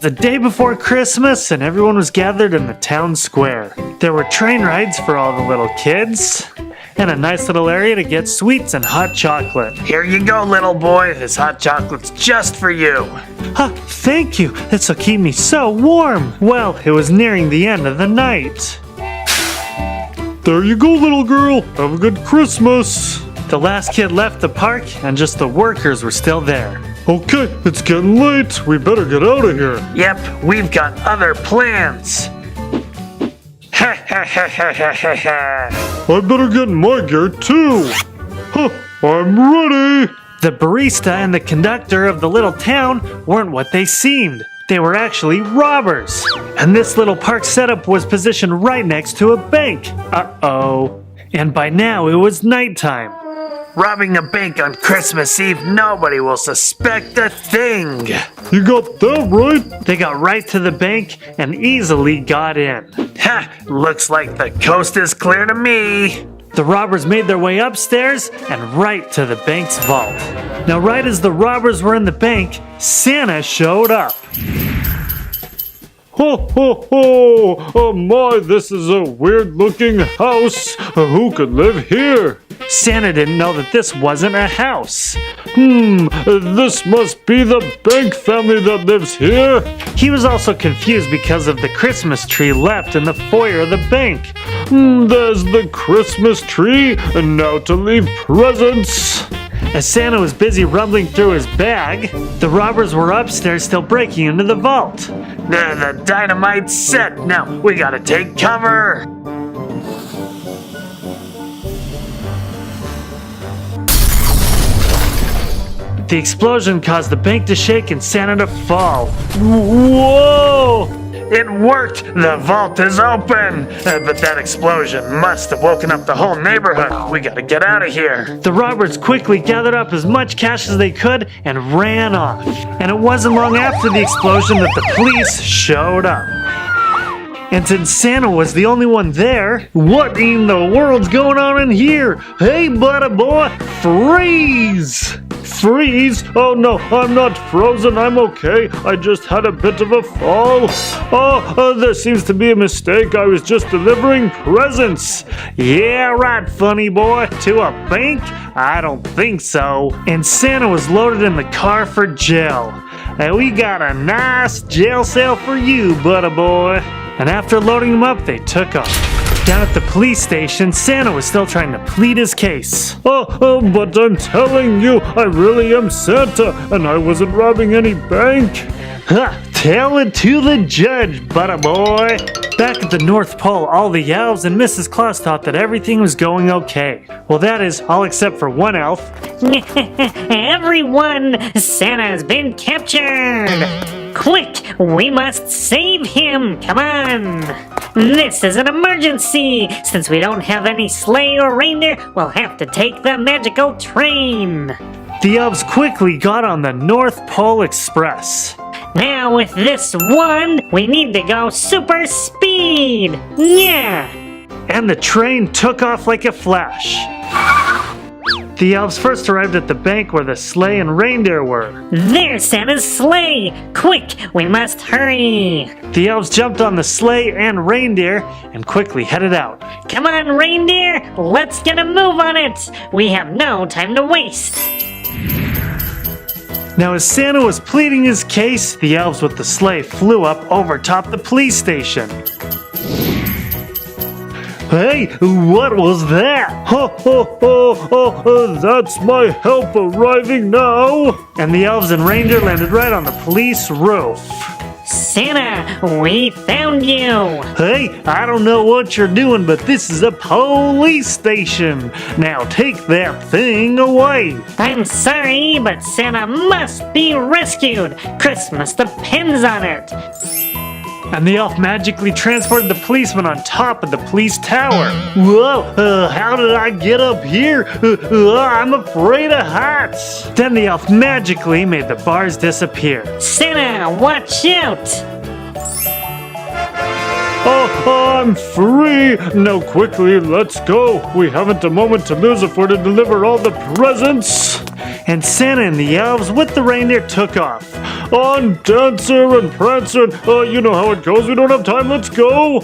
The day before Christmas, and everyone was gathered in the town square. There were train rides for all the little kids, and a nice little area to get sweets and hot chocolate. Here you go, little boy. This hot chocolate's just for you. Thank you. This'll keep me so warm. Well, it was nearing the end of the night. There you go, little girl. Have a good Christmas. The last kid left the park, and just the workers were still there. Okay, it's getting late. We better get out of here. Yep, we've got other plans. Ha ha ha ha ha ha ha. I better get in my gear too. I'm ready. The barista and the conductor of the little town weren't what they seemed. They were actually robbers. And this little park setup was positioned right next to a bank. Uh-oh. And by now it was nighttime. Robbing a bank on Christmas Eve, nobody will suspect a thing. You got that right. They got right to the bank and easily got in. Ha! Looks like the coast is clear to me. The robbers made their way upstairs and right to the bank's vault. Now, right as the robbers were in the bank, Santa showed up. Ho, ho, ho! Oh my, this is a weird-looking house. Who could live here? Santa didn't know that this wasn't a house. This must be the bank family that lives here. He was also confused because of the Christmas tree left in the foyer of the bank. There's the Christmas tree, and now to leave presents. As Santa was busy rumbling through his bag, the robbers were upstairs still breaking into the vault. The dynamite's set. Now we gotta take cover. The explosion caused the bank to shake and Santa to fall. Whoa! It worked! The vault is open! But that explosion must have woken up the whole neighborhood. We gotta get out of here. The robbers quickly gathered up as much cash as they could and ran off. And it wasn't long after the explosion that the police showed up. And since Santa was the only one there, what in the world's going on in here? Hey, buddy boy, freeze! Freeze? Oh no, I'm not frozen, I'm okay. I just had a bit of a fall. There seems to be a mistake. I was just delivering presents. Yeah, right, funny boy. To a bank? I don't think so. And Santa was loaded in the car for jail. And we got a nice jail cell for you, buddy boy. And after loading him up, they took off. Down at the police station, Santa was still trying to plead his case. But I'm telling you, I really am Santa, and I wasn't robbing any bank. Tell it to the judge, buddy boy. Back at the North Pole, all the elves and Mrs. Claus thought that everything was going okay. Well, that is, all except for one elf. Everyone, Santa's been captured. Quick, we must save him. Come on. This is an emergency. Since we don't have any sleigh or reindeer, we'll have to take the magical train. The elves quickly got on the North Pole Express. Now with this one, we need to go super speed. Yeah. And the train took off like a flash. The elves first arrived at the bank where the sleigh and reindeer were. There's Santa's sleigh! Quick, we must hurry! The elves jumped on the sleigh and reindeer and quickly headed out. Come on, reindeer! Let's get a move on it! We have no time to waste! Now, as Santa was pleading his case, the elves with the sleigh flew up over top the police station. Hey, what was that? That's my help arriving now. And the elves and reindeer landed right on the police roof. Santa, we found you! Hey, I don't know what you're doing, but this is a police station. Now take that thing away. I'm sorry, but Santa must be rescued. Christmas depends on it. And the elf magically transported the policeman on top of the police tower. Whoa, how did I get up here? I'm afraid of heights. Then the elf magically made the bars disappear. Santa, watch out! I'm free! Now quickly, let's go! We haven't a moment to lose if we're to deliver all the presents! And Santa and the elves with the reindeer took off. On Dancer and Prancer, and you know how it goes. We don't have time. Let's go.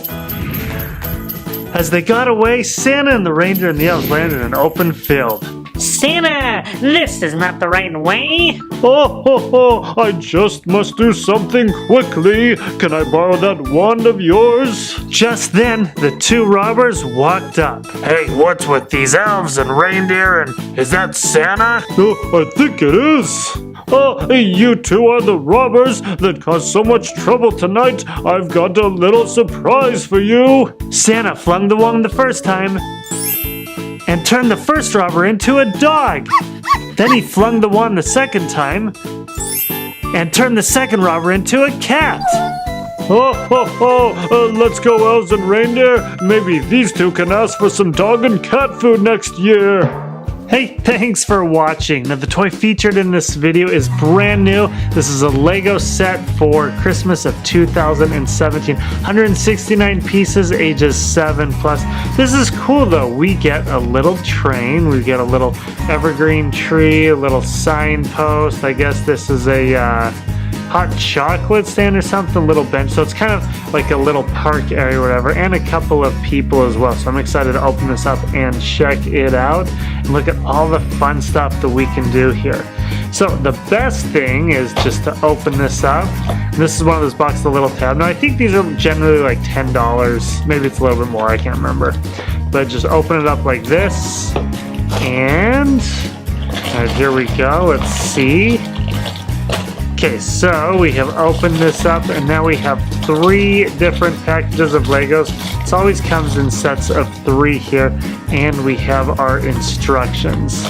As they got away, Santa and the reindeer and the elves landed in an open field. Santa, this is not the right way. I just must do something quickly. Can I borrow that wand of yours? Just then, the two robbers walked up. Hey, what's with these elves and reindeer, and is that Santa? I think it is. You two are the robbers that caused so much trouble tonight. I've got a little surprise for you. Santa flung the wand the first time and turned the first robber into a dog. Then he flung the wand the second time and turned the second robber into a cat. Let's go, elves and reindeer. Maybe these two can ask for some dog and cat food next year. Hey, thanks for watching. Now, the toy featured in this video is brand new. This is a Lego set for Christmas of 2017. 169 pieces, ages 7+. This is cool though. We get a little train, we get a little evergreen tree, a little signpost. I guess this is a hot chocolate stand or something, a little bench. So it's kind of like a little park area or whatever, and a couple of people as well. So I'm excited to open this up and check it out and look at all the fun stuff that we can do here. So the best thing is just to open this up. This is one of those boxes with a little tab. Now I think these are generally like $10. Maybe it's a little bit more, I can't remember. But just open it up like this. And here we go, let's see. Okay, so we have opened this up and now we have 3 different packages of Legos. It always comes in sets of 3 here, and we have our instructions.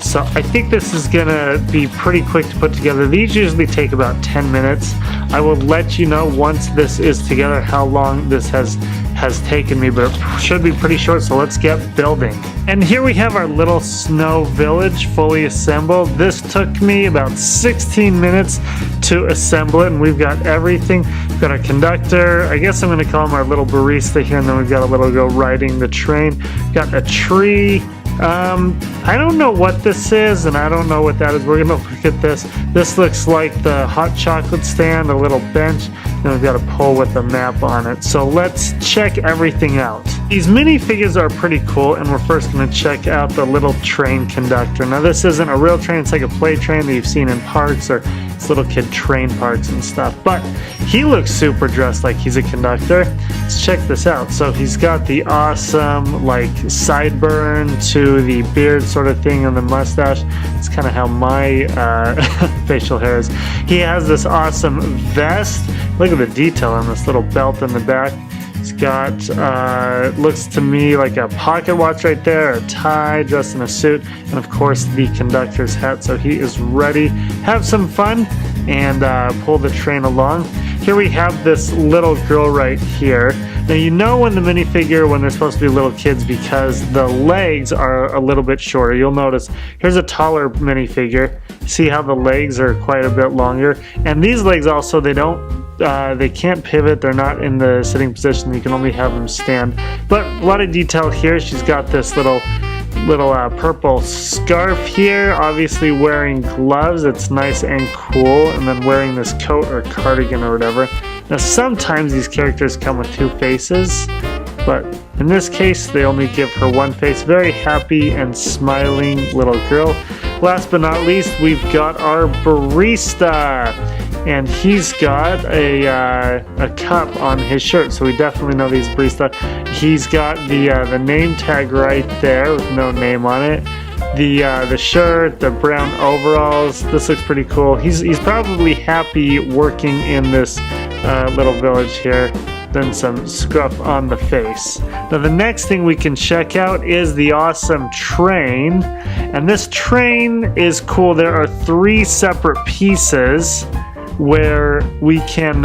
So I think this is gonna be pretty quick to put together. These usually take about 10 minutes. I will let you know once this is together how long this has taken me, but it should be pretty short, so let's get building. And here we have our little snow village fully assembled. This took me about 16 minutes to assemble it, and we've got everything. We've got our conductor, I guess I'm gonna call him our little barista here, and then we've got a little girl riding the train. We've got a tree. I don't know what this is, and I don't know what that is. We're gonna look at this. This looks like the hot chocolate stand, a little bench, and we've got a pole with a map on it. So let's check everything out. These minifigures are pretty cool, and we're first gonna check out the little train conductor. Now this isn't a real train, it's like a play train that you've seen in parks or it's little kid train parks and stuff. But he looks super dressed like he's a conductor. Let's check this out. So he's got the awesome like sideburn to the beard sort of thing and the mustache. It's kind of how my facial hair is. He has this awesome vest. Look at the detail on this little belt in the back. He's got, looks to me like a pocket watch right there, a tie, dressed in a suit, and of course the conductor's hat. So he is ready. Have some fun and pull the train along. Here we have this little girl right here. Now you know when the minifigure, when they're supposed to be little kids, because the legs are a little bit shorter. You'll notice here's a taller minifigure. See how the legs are quite a bit longer, and these legs also, they can't pivot. They're not in the sitting position. You can only have them stand. But a lot of detail here. She's got this little purple scarf here, obviously wearing gloves. It's nice and cool, and then wearing this coat or cardigan or whatever. Now sometimes these characters come with 2 faces, but in this case they only give her 1 face. Very happy and smiling little girl. Last but not least, we've got our barista, and he's got a cup on his shirt, so we definitely know he's barista. He's got the name tag right there with no name on it. The shirt, the brown overalls. This looks pretty cool. He's probably happy working in this little village here. Then some scruff on the face. Now the next thing we can check out is the awesome train, and this train is cool. There are 3 separate pieces where we can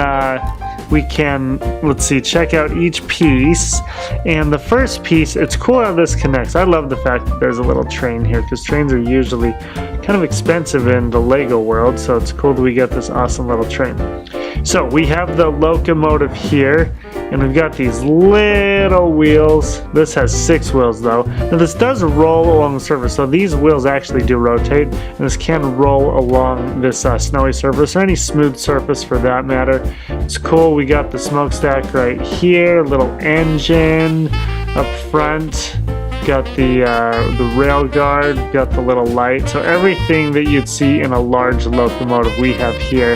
let's see, check out each piece. And the first piece, it's cool how this connects. I love the fact that there's a little train here, because trains are usually kind of expensive in the Lego world, so it's cool that we get this awesome little train. So we have the locomotive here, And we've got these little wheels. This has 6 wheels though. Now this does roll along the surface, so these wheels actually do rotate, and this can roll along this snowy surface, or any smooth surface for that matter. It's cool. We got the smokestack right here, little engine up front. Got the rail guard, got the little light. So everything that you'd see in a large locomotive we have here.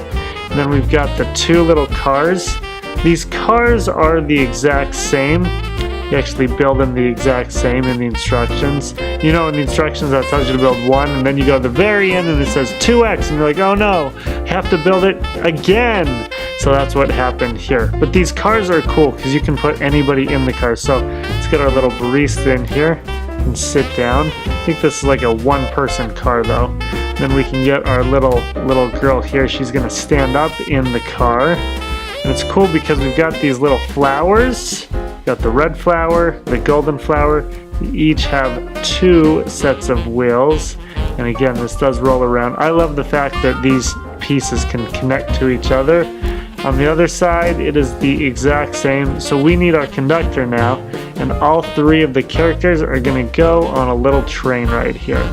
And then we've got the 2 little cars. These cars are the exact same. You actually build them the exact same in the instructions. You know, in the instructions that tells you to build 1, and then you go to the very end and it says 2x, and you're like, oh no, I have to build it again. So that's what happened here. But these cars are cool because you can put anybody in the car. So let's get our little barista in here and sit down. I think this is like a 1-person car though. Then we can get our little girl here. She's gonna stand up in the car. And it's cool because we've got these little flowers. Got the red flower, the golden flower. We each have 2 sets of wheels. And again, this does roll around. I love the fact that these pieces can connect to each other. On the other side, it is the exact same. So we need our conductor now. And all 3 of the characters are gonna go on a little train right here.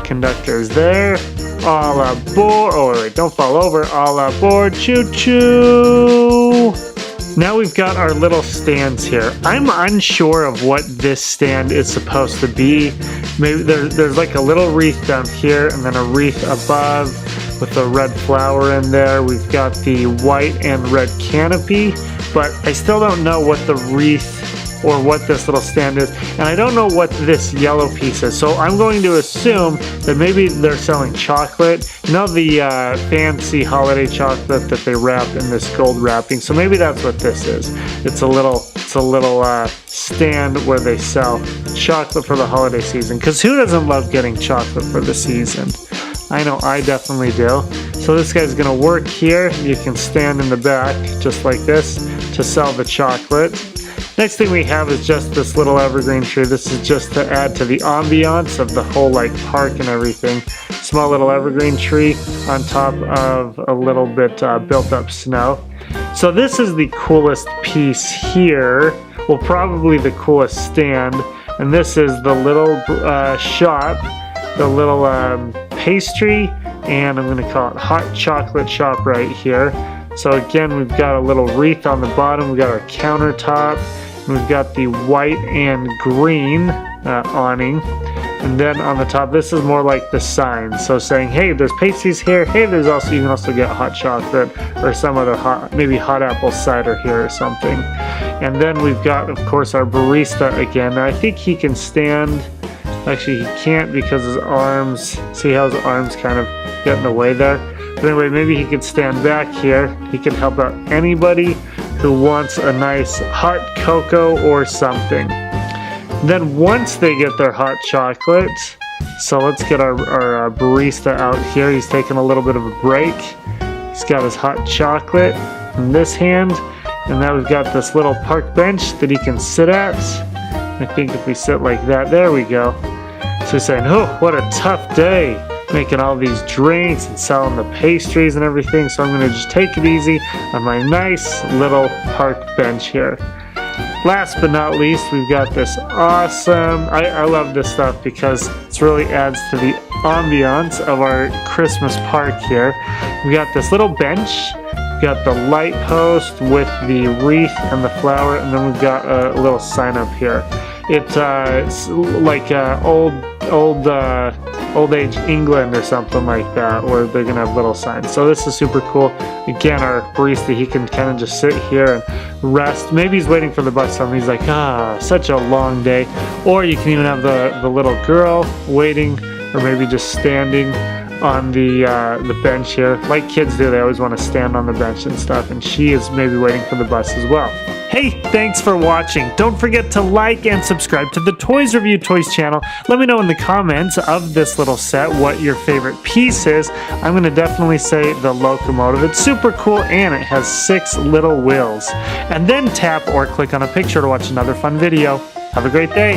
Conductor's there. All aboard. Oh wait, don't fall over. All aboard. Choo choo. Now we've got our little stands here. I'm unsure of what this stand is supposed to be. Maybe there's like a little wreath down here and then a wreath above with a red flower in there. We've got the white and red canopy, but I still don't know what the wreath or what this little stand is, and I don't know what this yellow piece is, so I'm going to assume that maybe they're selling chocolate. You know, the fancy holiday chocolate that they wrap in this gold wrapping, so maybe that's what this is. It's a little stand where they sell chocolate for the holiday season, because who doesn't love getting chocolate for the season? I know I definitely do. So this guy's gonna work here. You can stand in the back just like this to sell the chocolate. Next thing we have is just this little evergreen tree. This is just to add to the ambiance of the whole like park and everything. Small little evergreen tree on top of a little bit built up snow. So this is the coolest piece here. Well, probably the coolest stand. And this is the little shop, the little pastry, and I'm gonna call it hot chocolate shop right here. So again, we've got a little wreath on the bottom. We've got our countertop. And we've got the white and green awning. And then on the top, this is more like the sign. So saying, hey, there's pastries here. Hey, there's also, you can also get hot chocolate or some other maybe hot apple cider here or something. And then we've got, of course, our barista again. Now, I think he can stand. Actually, he can't because his arms, see how his arms kind of get in the way there? But anyway, maybe he could stand back here. He can help out anybody who wants a nice hot cocoa or something. Then once they get their hot chocolate, so let's get our barista out here. He's taking a little bit of a break. He's got his hot chocolate in this hand. And now we've got this little park bench that he can sit at. I think if we sit like that, there we go. So he's saying, oh, what a tough day, making all these drinks and selling the pastries and everything. So I'm gonna just take it easy on my nice little park bench here. Last but not least, we've got this awesome, I love this stuff because it really adds to the ambiance of our Christmas park here. We got this little bench. We've got the light post with the wreath and the flower, and then we've got a little sign up here. It's like old age England or something like that, where they're gonna have little signs. So this is super cool. Again, our barista, he can kind of just sit here and rest. Maybe he's waiting for the bus and he's like, such a long day. Or you can even have the little girl waiting, or maybe just standing on the bench here. Like kids do, they always want to stand on the bench and stuff, and she is maybe waiting for the bus as well. Hey, thanks for watching. Don't forget to like and subscribe to the Toys Review Toys channel. Let me know in the comments of this little set what your favorite piece is. I'm going to definitely say the locomotive. It's super cool and it has 6 little wheels. And then tap or click on a picture to watch another fun video. Have a great day.